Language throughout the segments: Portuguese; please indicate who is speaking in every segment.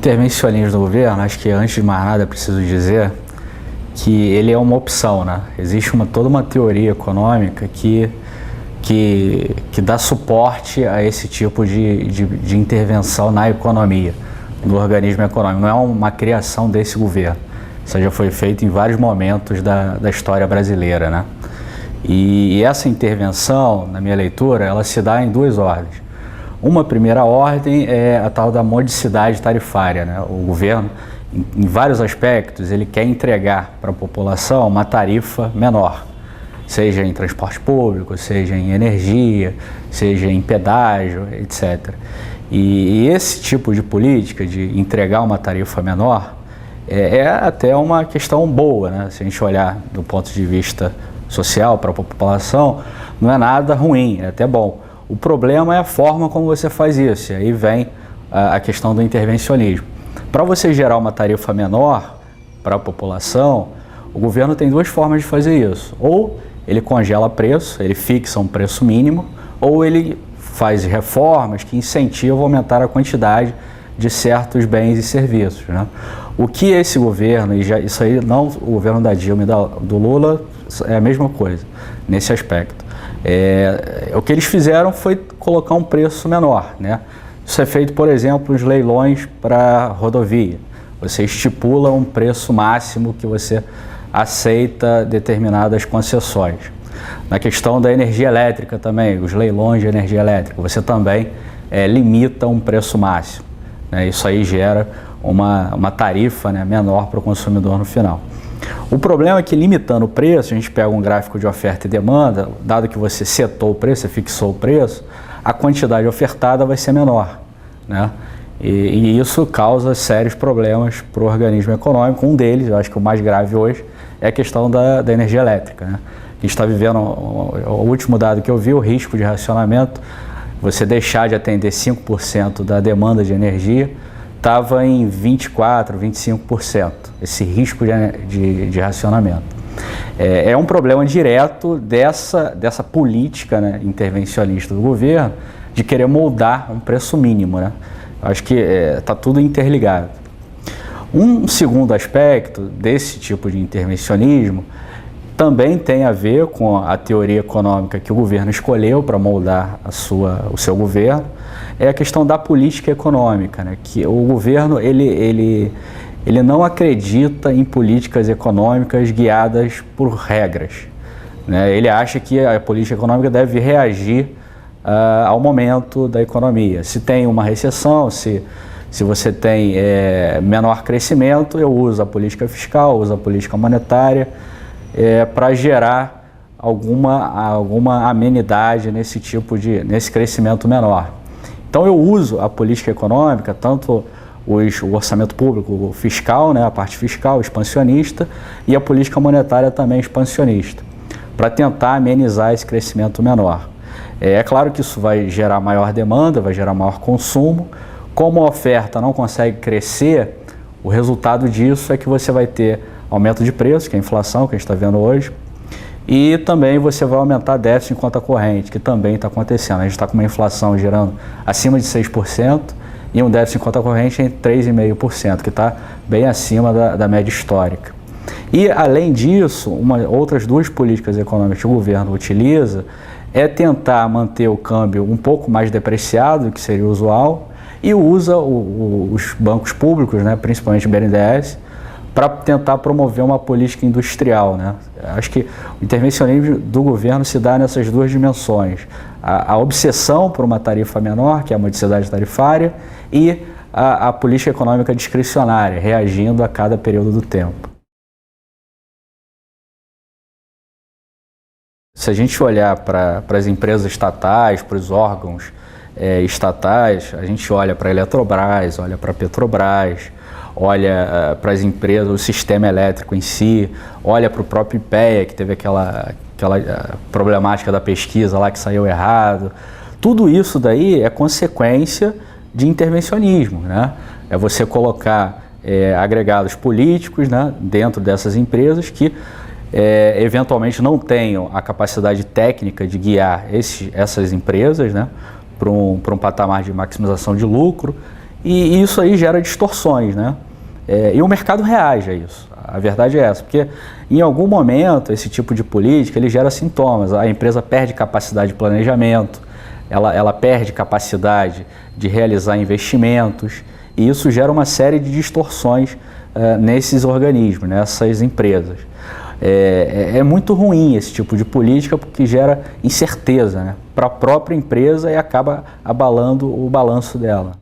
Speaker 1: intervencionismo do governo, acho que antes de mais nada é preciso dizer que ele é uma opção, né? Existe toda uma teoria econômica que dá suporte a esse tipo de intervenção na economia, no organismo econômico. Não é uma criação desse governo. Isso já foi feito em vários momentos da história brasileira, né? E essa intervenção, na minha leitura, ela se dá em duas ordens. Uma primeira ordem é a tal da modicidade tarifária, né? O governo, em vários aspectos, ele quer entregar para a população uma tarifa menor, seja em transporte público, seja em energia, seja em pedágio, etc. E esse tipo de política de entregar uma tarifa menor é até uma questão boa, né? Se a gente olhar do ponto de vista social para a população, não é nada ruim, é até bom. O problema é a forma como você faz isso, e aí vem a questão do intervencionismo. Para você gerar uma tarifa menor para a população, o governo tem duas formas de fazer isso. Ou ele congela preço, ele fixa um preço mínimo, ou ele faz reformas que incentivam a aumentar a quantidade de certos bens e serviços, né? O que esse governo, isso aí não o governo da Dilma e do Lula, é a mesma coisa nesse aspecto. O que eles fizeram foi colocar um preço menor, né? Isso é feito, por exemplo, nos leilões para rodovia. Você estipula um preço máximo que você aceita determinadas concessões. Na questão da energia elétrica também, os leilões de energia elétrica, você também limita um preço máximo, né? Isso aí gera uma tarifa, né, menor para o consumidor no final. O problema é que, limitando o preço, a gente pega um gráfico de oferta e demanda, dado que você setou o preço, você fixou o preço, a quantidade ofertada vai ser menor, né? E isso causa sérios problemas para o organismo econômico. Um deles, eu acho que o mais grave hoje, é a questão da energia elétrica, né? A gente está vivendo, o último dado que eu vi, o risco de racionamento, você deixar de atender 5% da demanda de energia, estava em 24%, 25%, esse risco de racionamento. É um problema direto dessa política, né, intervencionista do governo, de querer moldar um preço mínimo, né? Acho que está tudo interligado. Um segundo aspecto desse tipo de intervencionismo também tem a ver com a teoria econômica que o governo escolheu para moldar o seu governo, é a questão da política econômica, né? Que o governo ele não acredita em políticas econômicas guiadas por regras, né? Ele acha que a política econômica deve reagir ao momento da economia. Se tem uma recessão, se você tem menor crescimento, eu uso a política fiscal, uso a política monetária para gerar alguma amenidade nesse crescimento menor. Então eu uso a política econômica, tanto o orçamento público, o fiscal, né, a parte fiscal expansionista, e a política monetária também expansionista, para tentar amenizar esse crescimento menor. É claro que isso vai gerar maior demanda, vai gerar maior consumo. Como a oferta não consegue crescer, o resultado disso é que você vai ter aumento de preço, que é a inflação que a gente está vendo hoje, e também você vai aumentar déficit em conta corrente, que também está acontecendo. A gente está com uma inflação girando acima de 6% e um déficit em conta corrente em 3,5%, que está bem acima da média histórica. E, além disso, outras duas políticas econômicas que o governo utiliza é tentar manter o câmbio um pouco mais depreciado do que seria usual, e usa os bancos públicos, né, principalmente o BNDES, para tentar promover uma política industrial, né? Acho que o intervencionismo do governo se dá nessas duas dimensões. A obsessão por uma tarifa menor, que é a modicidade tarifária, e a política econômica discricionária, reagindo a cada período do tempo. Se a gente olhar para as empresas estatais, para os órgãos estatais, a gente olha para a Eletrobras, olha para a Petrobras, olha para as empresas, o sistema elétrico em si, olha para o próprio IPEA, que teve aquela problemática da pesquisa lá que saiu errado. Tudo isso daí é consequência de intervencionismo, né? É você colocar agregados políticos, né, dentro dessas empresas que eventualmente não tenham a capacidade técnica de guiar essas empresas, né, para um patamar de maximização de lucro, e isso aí gera distorções, né? E o mercado reage a isso. A verdade é essa, porque em algum momento esse tipo de política ele gera sintomas. A empresa perde capacidade de planejamento, ela perde capacidade de realizar investimentos, e isso gera uma série de distorções nesses organismos, nessas empresas. É muito ruim esse tipo de política porque gera incerteza, né, para a própria empresa e acaba abalando o balanço dela.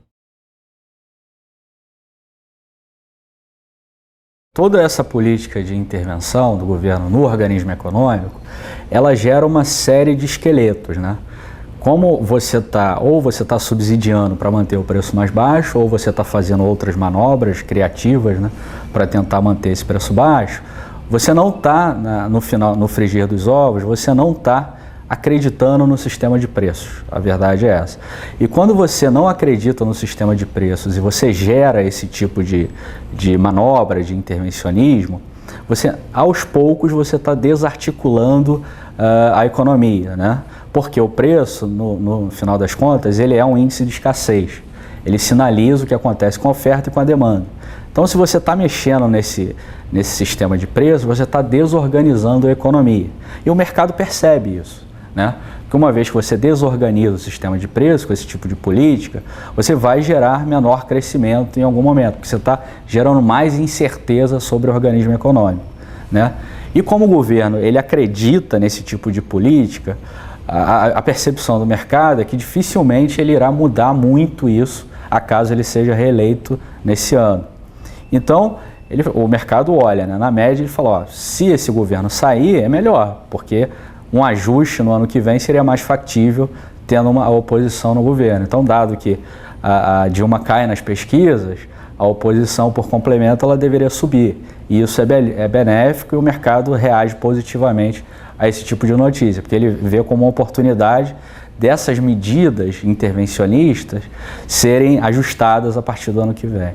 Speaker 1: Toda essa política de intervenção do governo no organismo econômico, ela gera uma série de esqueletos, né? Como você está subsidiando para manter o preço mais baixo, ou você está fazendo outras manobras criativas, né, para tentar manter esse preço baixo, você não está, no frigir dos ovos, você não está acreditando no sistema de preços. A verdade é essa. E quando você não acredita no sistema de preços e você gera esse tipo de manobra, de intervencionismo, aos poucos você está desarticulando a economia, né? Porque o preço, no final das contas, ele é um índice de escassez. Ele sinaliza o que acontece com a oferta e com a demanda. Então, se você está mexendo nesse sistema de preços, você está desorganizando a economia. E o mercado percebe isso, né? Porque uma vez que você desorganiza o sistema de preços com esse tipo de política, você vai gerar menor crescimento em algum momento, porque você está gerando mais incerteza sobre o organismo econômico, né? E como o governo ele acredita nesse tipo de política, a percepção do mercado é que dificilmente ele irá mudar muito isso, acaso ele seja reeleito nesse ano. Então, o mercado olha, né, na média, ele fala, ó, se esse governo sair, é melhor, porque um ajuste no ano que vem seria mais factível tendo uma oposição no governo. Então, dado que a Dilma cai nas pesquisas, a oposição, por complemento, ela deveria subir. E isso é benéfico e o mercado reage positivamente a esse tipo de notícia, porque ele vê como uma oportunidade dessas medidas intervencionistas serem ajustadas a partir do ano que vem.